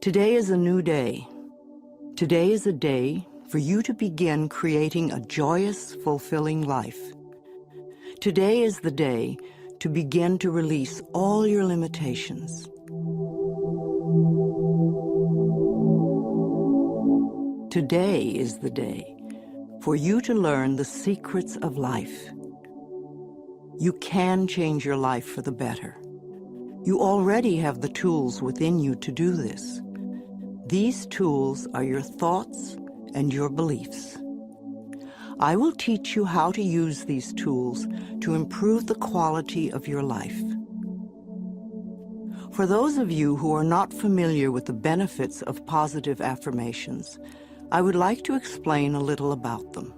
Today is a new day. Today is a day for you to begin creating a joyous, fulfilling life. Today is the day to begin to release all your limitations. Today is the day for you to learn the secrets of life. You can change your life for the better. You already have the tools within you to do this. These tools are your thoughts and your beliefs. I will teach you how to use these tools to improve the quality of your life. For those of you who are not familiar with the benefits of positive affirmations, I would like to explain a little about them.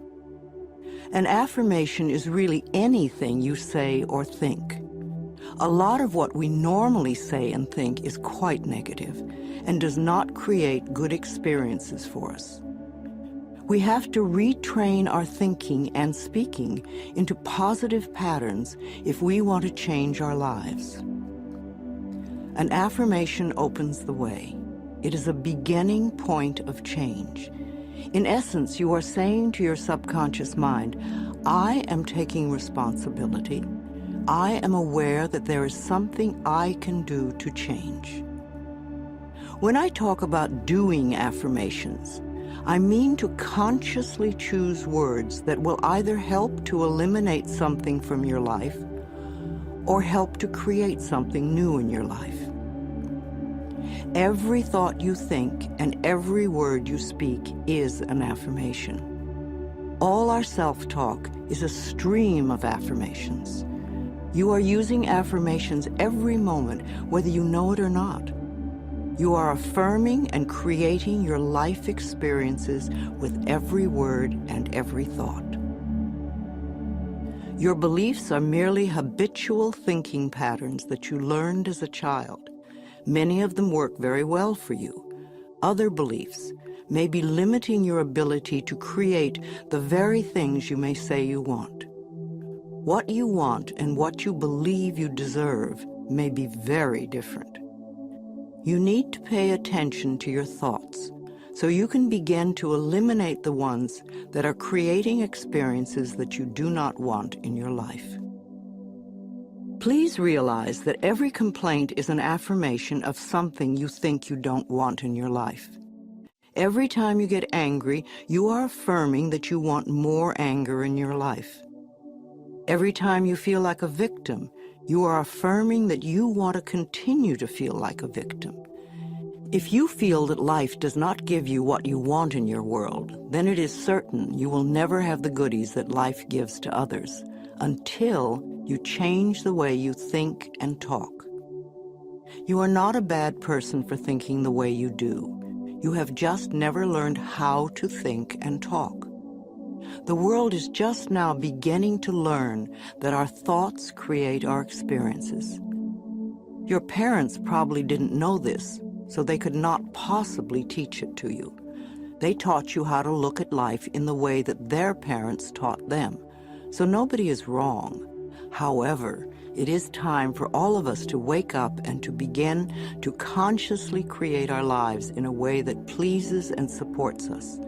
An affirmation is really anything you say or think. A lot of what we normally say and think is quite negative and does not create good experiences for us. We have to retrain our thinking and speaking into positive patterns if we want to change our lives. An affirmation opens the way. It is a beginning point of change. In essence, you are saying to your subconscious mind, I am taking responsibility. I am aware that there is something I can do to change. When I talk about doing affirmations, I mean to consciously choose words that will either help to eliminate something from your life or help to create something new in your life. Every thought you think and every word you speak is an affirmation. All our self-talk is a stream of affirmations. You are using affirmations every moment, whether you know it or not. You are affirming and creating your life experiences with every word and every thought. Your beliefs are merely habitual thinking patterns that you learned as a child. Many of them work very well for you. Other beliefs may be limiting your ability to create the very things you may say you want. What you want and what you believe you deserve may be very different. You need to pay attention to your thoughts so you can begin to eliminate the ones that are creating experiences that you do not want in your life. Please realize that every complaint is an affirmation of something you think you don't want in your life. Every time you get angry, you are affirming that you want more anger in your life. Every time you feel like a victim, you are affirming that you want to continue to feel like a victim. If you feel that life does not give you what you want in your world, then it is certain you will never have the goodies that life gives to others until you change the way you think and talk. You are not a bad person for thinking the way you do. You have just never learned how to think and talk. The world is just now beginning to learn that our thoughts create our experiences. Your parents probably didn't know this, so they could not possibly teach it to you. They taught you how to look at life in the way that their parents taught them, so nobody is wrong. However, it is time for all of us to wake up and to begin to consciously create our lives in a way that pleases and supports us.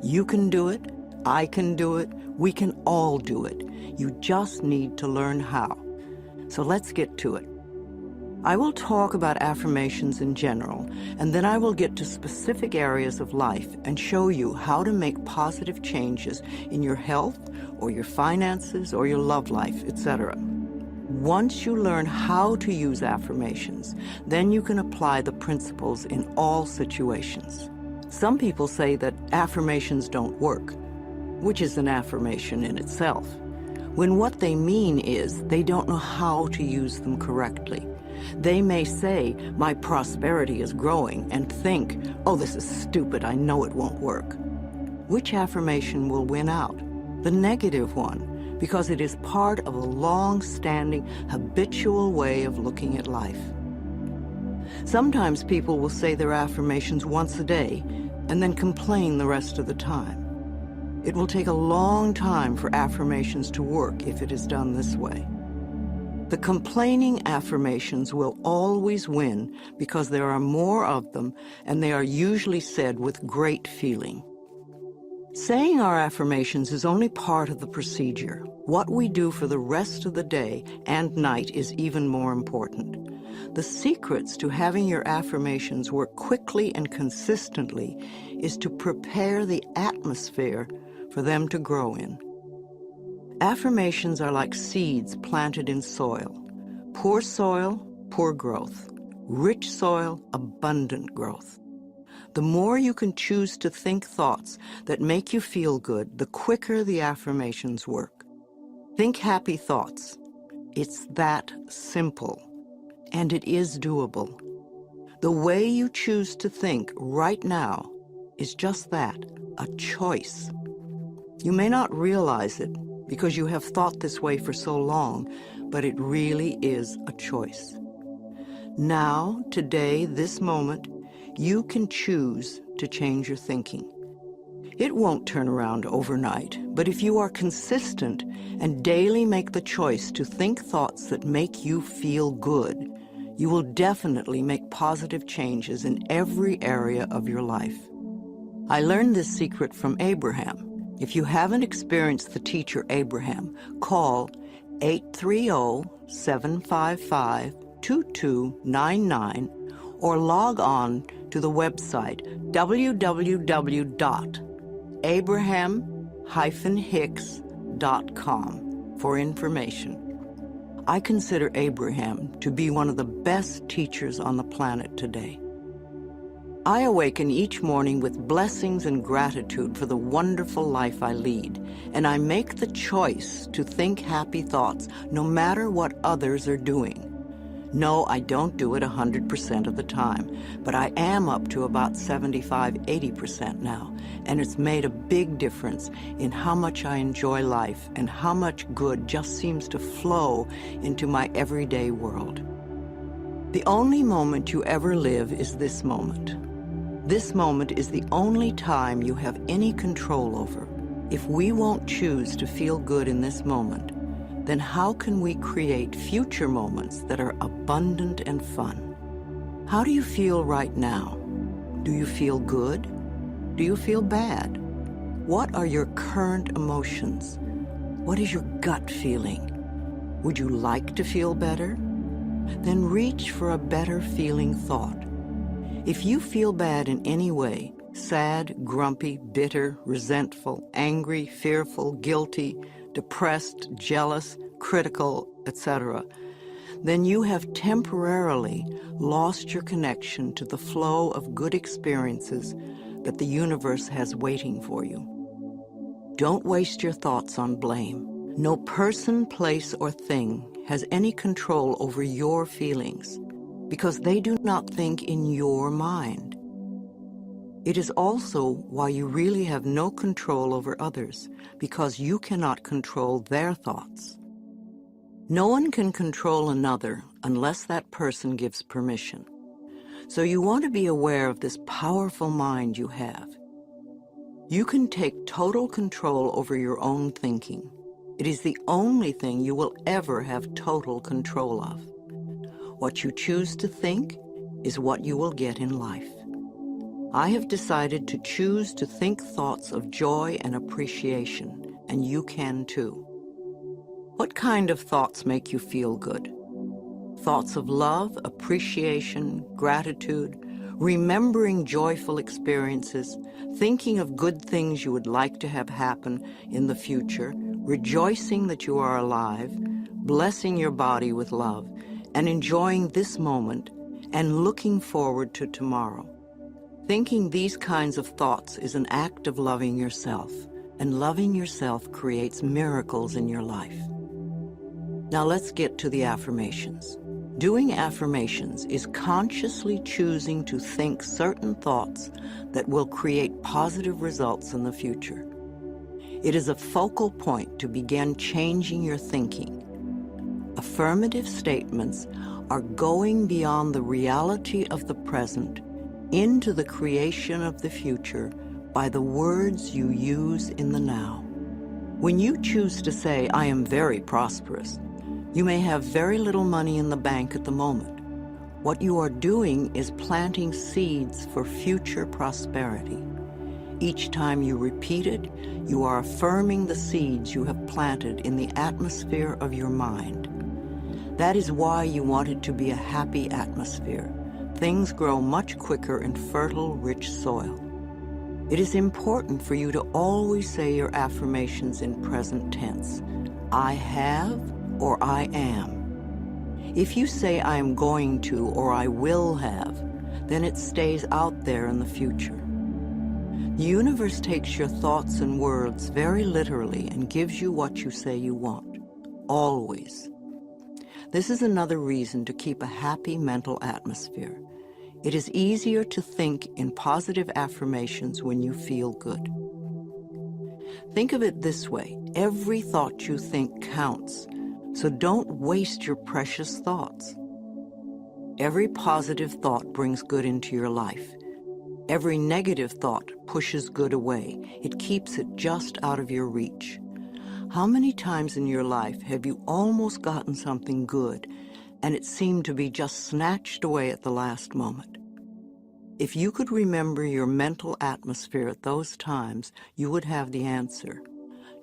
You can do it. I can do it. We can all do it. You just need to learn how. So let's get to it. I will talk about affirmations in general, and then I will get to specific areas of life and show you how to make positive changes in your health or your finances or your love life, etc. Once you learn how to use affirmations, then you can apply the principles in all situations. Some people say that affirmations don't work, which is an affirmation in itself, when what they mean is they don't know how to use them correctly. They may say, my prosperity is growing, and think, oh, this is stupid, I know it won't work. Which affirmation will win out? The negative one, because it is part of a long-standing, habitual way of looking at life. Sometimes people will say their affirmations once a day, and then complain the rest of the time. It will take a long time for affirmations to work if it is done this way. The complaining affirmations will always win because there are more of them and they are usually said with great feeling. Saying our affirmations is only part of the procedure. What we do for the rest of the day and night is even more important. The secrets to having your affirmations work quickly and consistently is to prepare the atmosphere for them to grow in. Affirmations are like seeds planted in soil. Poor soil, poor growth. Rich soil, abundant growth. The more you can choose to think thoughts that make you feel good, the quicker the affirmations work. Think happy thoughts. It's that simple, and it is doable. The way you choose to think right now is just that, a choice. You may not realize it because you have thought this way for so long, but it really is a choice. Now, today, this moment, you can choose to change your thinking. It won't turn around overnight, but if you are consistent and daily make the choice to think thoughts that make you feel good, you will definitely make positive changes in every area of your life. I learned this secret from Abraham. If you haven't experienced the teacher Abraham, call 830-755-2299 or log on to the website www.abraham-hicks.com for information. I consider Abraham to be one of the best teachers on the planet today. I awaken each morning with blessings and gratitude for the wonderful life I lead, and I make the choice to think happy thoughts no matter what others are doing. No, I don't do it 100% of the time, but I am up to about 75–80% now, and it's made a big difference in how much I enjoy life and how much good just seems to flow into my everyday world. The only moment you ever live is this moment. This moment is the only time you have any control over. If we won't choose to feel good in this moment, then how can we create future moments that are abundant and fun? How do you feel right now? Do you feel good? Do you feel bad? What are your current emotions? What is your gut feeling? Would you like to feel better? Then reach for a better feeling thought. If you feel bad in any way, sad, grumpy, bitter, resentful, angry, fearful, guilty, depressed, jealous, critical, etc., then you have temporarily lost your connection to the flow of good experiences that the universe has waiting for you. Don't waste your thoughts on blame. No person, place, or thing has any control over your feelings, because they do not think in your mind. It is also why you really have no control over others, because you cannot control their thoughts. No one can control another unless that person gives permission. So you want to be aware of this powerful mind you have. You can take total control over your own thinking. It is the only thing you will ever have total control of. What you choose to think is what you will get in life. I have decided to choose to think thoughts of joy and appreciation, and you can too. What kind of thoughts make you feel good? Thoughts of love, appreciation, gratitude, remembering joyful experiences, thinking of good things you would like to have happen in the future, rejoicing that you are alive, blessing your body with love, and enjoying this moment and looking forward to tomorrow. Thinking these kinds of thoughts is an act of loving yourself, and loving yourself creates miracles in your life. Now let's get to the affirmations. Doing affirmations is consciously choosing to think certain thoughts that will create positive results in the future. It is a focal point to begin changing your thinking. Affirmative statements are going beyond the reality of the present into the creation of the future by the words you use in the now. When you choose to say, "I am very prosperous," You may have very little money in the bank at the moment. What you are doing is planting seeds for future prosperity. Each time you repeat it, you are affirming the seeds you have planted in the atmosphere of your mind. That is why you want it to be a happy atmosphere. Things grow much quicker in fertile, rich soil. It is important for you to always say your affirmations in present tense. I have or I am. If you say I am going to or I will have, then it stays out there in the future. The universe takes your thoughts and words very literally and gives you what you say you want. Always. This is another reason to keep a happy mental atmosphere. It is easier to think in positive affirmations when you feel good. Think of it this way: every thought you think counts, so don't waste your precious thoughts. Every positive thought brings good into your life. Every negative thought pushes good away. It keeps it just out of your reach. How many times in your life have you almost gotten something good and it seemed to be just snatched away at the last moment? If you could remember your mental atmosphere at those times, you would have the answer.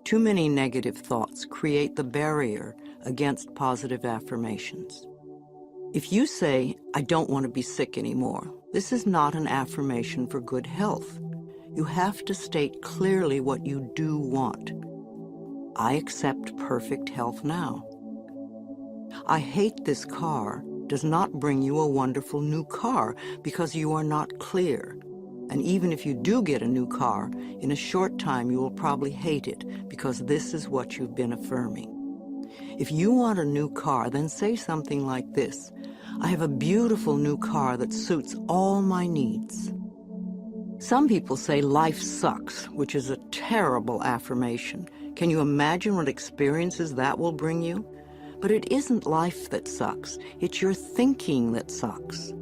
Too many negative thoughts create the barrier against positive affirmations. If you say, I don't want to be sick anymore, this is not an affirmation for good health. You have to state clearly what you do want. I accept perfect health now. I hate this car does not bring you a wonderful new car because you are not clear. And even if you do get a new car, in a short time you will probably hate it because this is what you've been affirming. If you want a new car, then say something like this: I have a beautiful new car that suits all my needs. Some people say life sucks, which is a terrible affirmation. Can you imagine what experiences that will bring you? But it isn't life that sucks, it's your thinking that sucks.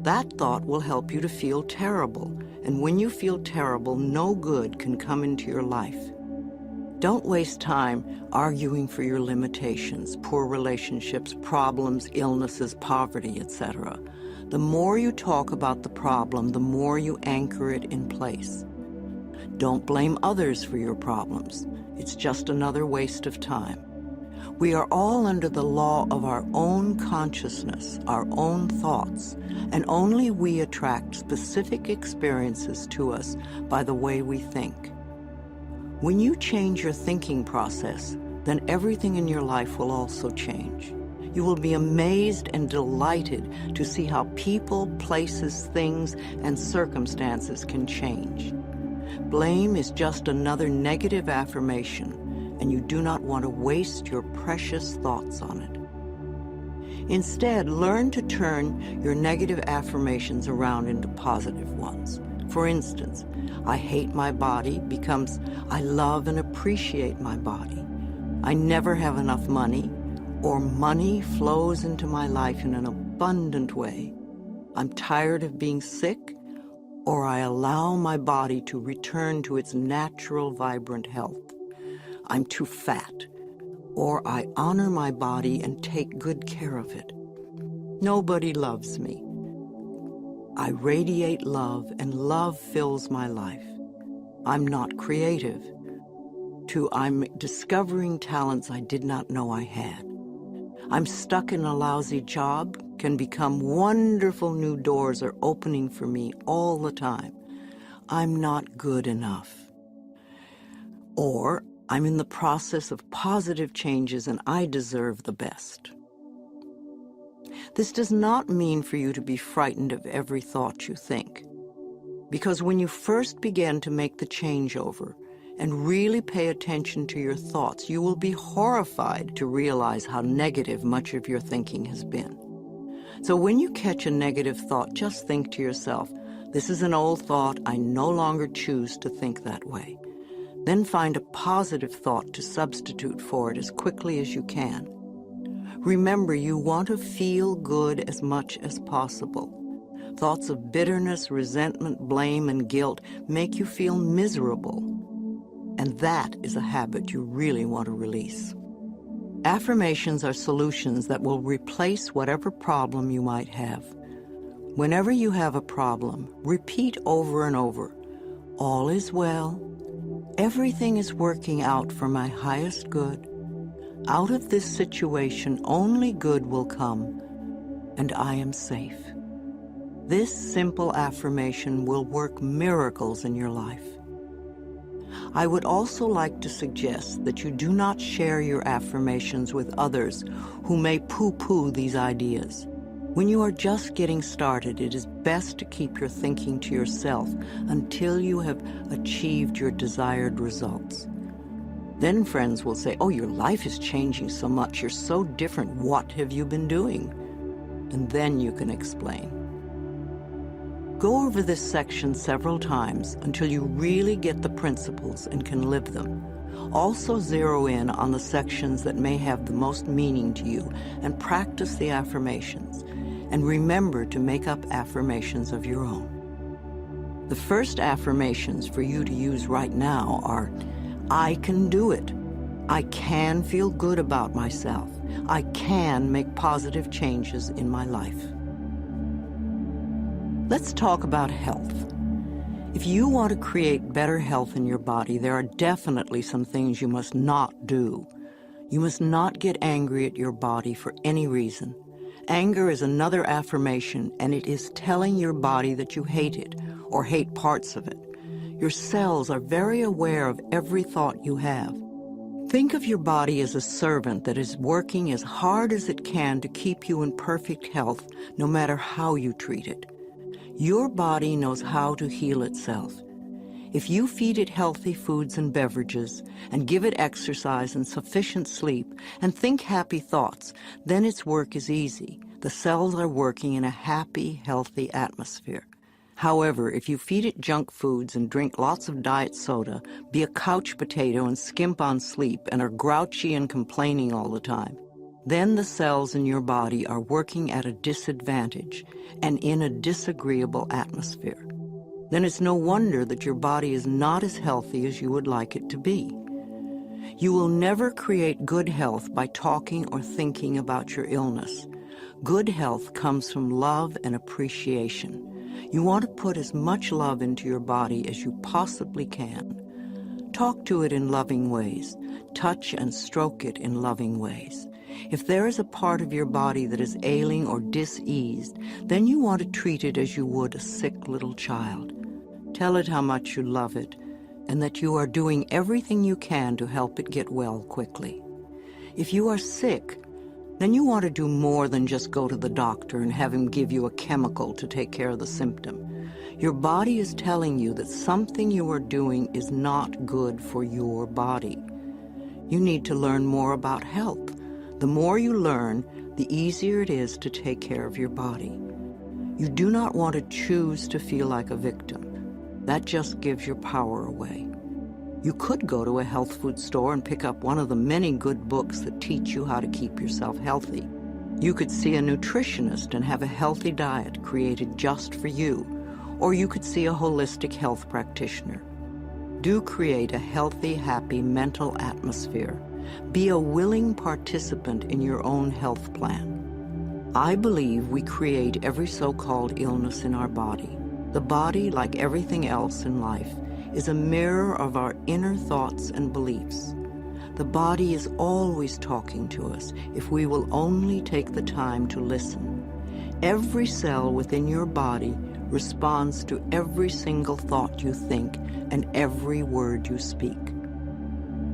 That thought will help you to feel terrible, and when you feel terrible, no good can come into your life. Don't waste time arguing for your limitations, poor relationships, problems, illnesses, poverty, etc. The more you talk about the problem, the more you anchor it in place. Don't blame others for your problems. It's just another waste of time. We are all under the law of our own consciousness, our own thoughts, and only we attract specific experiences to us by the way we think. When you change your thinking process, then everything in your life will also change. You will be amazed and delighted to see how people, places, things, and circumstances can change. Blame is just another negative affirmation, and you do not want to waste your precious thoughts on it. Instead, learn to turn your negative affirmations around into positive ones. For instance, I hate my body becomes I love and appreciate my body. I never have enough money, or money flows into my life in an abundant way. I'm tired of being sick, or I allow my body to return to its natural, vibrant health. I'm too fat, or I honor my body and take good care of it. Nobody loves me. I radiate love, and love fills my life. I'm not creative. I'm discovering talents I did not know I had. I'm stuck in a lousy job, can become wonderful new doors are opening for me all the time. I'm not good enough. Or I'm in the process of positive changes and I deserve the best. This does not mean for you to be frightened of every thought you think, because when you first begin to make the changeover and really pay attention to your thoughts, you will be horrified to realize how negative much of your thinking has been. So when you catch a negative thought, just think to yourself, this is an old thought, I no longer choose to think that way. Then find a positive thought to substitute for it as quickly as you can. Remember, you want to feel good as much as possible. Thoughts of bitterness, resentment, blame, and guilt make you feel miserable. And that is a habit you really want to release. Affirmations are solutions that will replace whatever problem you might have. Whenever you have a problem, repeat over and over, "All is well. Everything is working out for my highest good. Out of this situation, only good will come, and I am safe." This simple affirmation will work miracles in your life. I would also like to suggest that you do not share your affirmations with others who may poo-poo these ideas. When you are just getting started, it is best to keep your thinking to yourself until you have achieved your desired results. Then friends will say, "Oh, your life is changing so much. You're so different. What have you been doing?" And then you can explain. Go over this section several times until you really get the principles and can live them. Also zero in on the sections that may have the most meaning to you and practice the affirmations. And remember to make up affirmations of your own. The first affirmations for you to use right now are, "I can do it. I can feel good about myself. I can make positive changes in my life." Let's talk about health. If you want to create better health in your body, there are definitely some things you must not do. You must not get angry at your body for any reason. Anger is another affirmation, and it is telling your body that you hate it or hate parts of it. Your cells are very aware of every thought you have. Think of your body as a servant that is working as hard as it can to keep you in perfect health, no matter how you treat it. Your body knows how to heal itself. If you feed it healthy foods and beverages, and give it exercise and sufficient sleep, and think happy thoughts, then its work is easy. The cells are working in a happy, healthy atmosphere. However, if you feed it junk foods and drink lots of diet soda, be a couch potato and skimp on sleep, and are grouchy and complaining all the time, then the cells in your body are working at a disadvantage and in a disagreeable atmosphere. Then it's no wonder that your body is not as healthy as you would like it to be. You will never create good health by talking or thinking about your illness. Good health comes from love and appreciation. You want to put as much love into your body as you possibly can. Talk to it in loving ways. Touch and stroke it in loving ways. If there is a part of your body that is ailing or diseased, then you want to treat it as you would a sick little child. Tell it how much you love it and that you are doing everything you can to help it get well quickly. If you are sick, then you want to do more than just go to the doctor and have him give you a chemical to take care of the symptom. Your body is telling you that something you are doing is not good for your body. You need to learn more about health. The more you learn, the easier it is to take care of your body. You do not want to choose to feel like a victim. That just gives your power away. You could go to a health food store and pick up one of the many good books that teach you how to keep yourself healthy. You could see a nutritionist and have a healthy diet created just for you, or you could see a holistic health practitioner. Do create a healthy, happy mental atmosphere. Be a willing participant in your own health plan. I believe we create every so-called illness in our body. The body, like everything else in life, is a mirror of our inner thoughts and beliefs. The body is always talking to us if we will only take the time to listen. Every cell within your body responds to every single thought you think and every word you speak.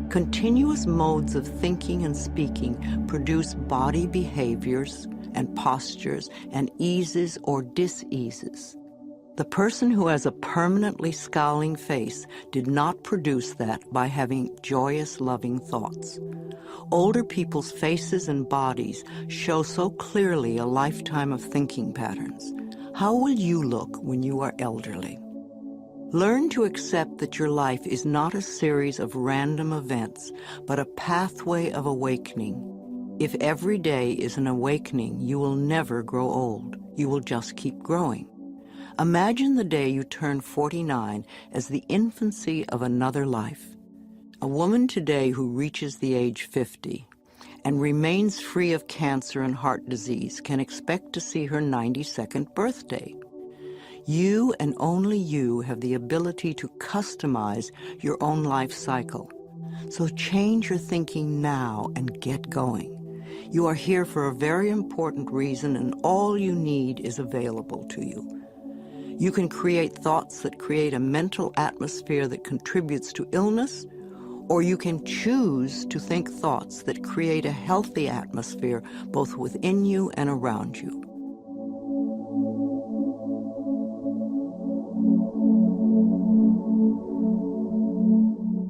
Continuous modes of thinking and speaking produce body behaviors and postures and eases or diseases. The person who has a permanently scowling face did not produce that by having joyous, loving thoughts. Older people's faces and bodies show so clearly a lifetime of thinking patterns. How will you look when you are elderly? Learn to accept that your life is not a series of random events, but a pathway of awakening. If every day is an awakening, you will never grow old. You will just keep growing. Imagine the day you turn 49 as the infancy of another life. A woman today who reaches the age 50 and remains free of cancer and heart disease can expect to see her 92nd birthday. You and only you have the ability to customize your own life cycle. So change your thinking now and get going. You are here for a very important reason, and all you need is available to you. You can create thoughts that create a mental atmosphere that contributes to illness, or you can choose to think thoughts that create a healthy atmosphere both within you and around you.